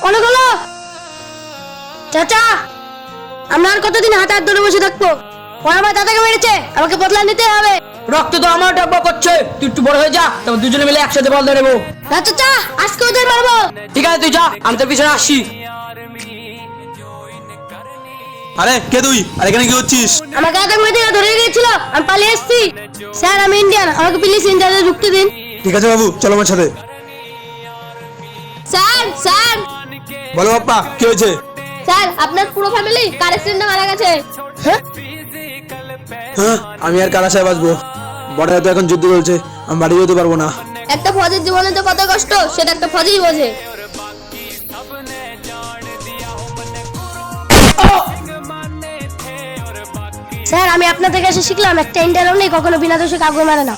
অনেক হলো। চাচা, আমরা আর কতদিন হাতে হাত ধরে বসে থাকবো? ওরা আমার দাদাকে মেরেছে, আমাকে বদলা নিতে হবে। রক্ত তো আমার টকবক করছে, তুই একটু বড় হয়ে যা, তারপর দুজনে মিলে একসাথে বদলা নেবো। না চাচা, আজকে ওদের মারবো। ঠিক আছে তুই যা, আমি তোর পিছনে আসছি। আরে কে তুই? আর এখানে কি হচ্ছিস? আমাকে আতঙ্কবাদী থেকে ধরে গিয়েছিল, আমি পালিয়ে এসেছি। স্যার, আমি ইন্ডিয়ান, আমাকে প্লিজ ইন্ডিয়াতে ঢুকতে দিন। ঠিক আছে বাবু, চলো আমার সাথে। স্যার স্যার বলো বাপ্পা, কি হয়েছে? স্যার, আপনার পুরো ফ্যামিলি কার অ্যাক্সিডেন্টে মারা গেছে। হ্যাঁ, আমি আর কার আশায় বাঁচবো? বর্ডারে তো এখন যুদ্ধ চলছে, আমি বাড়ি যেতে পারবো না। একটা ফৌজের জীবনে তো কত কষ্ট, সেটা একটা ফৌজই বোঝে। স্যার, আমি আপনার থেকে এসে শিখলাম, একটা ইন্ডিয়ান নেই কখনো বিনা দোষে কাউকে মারে না।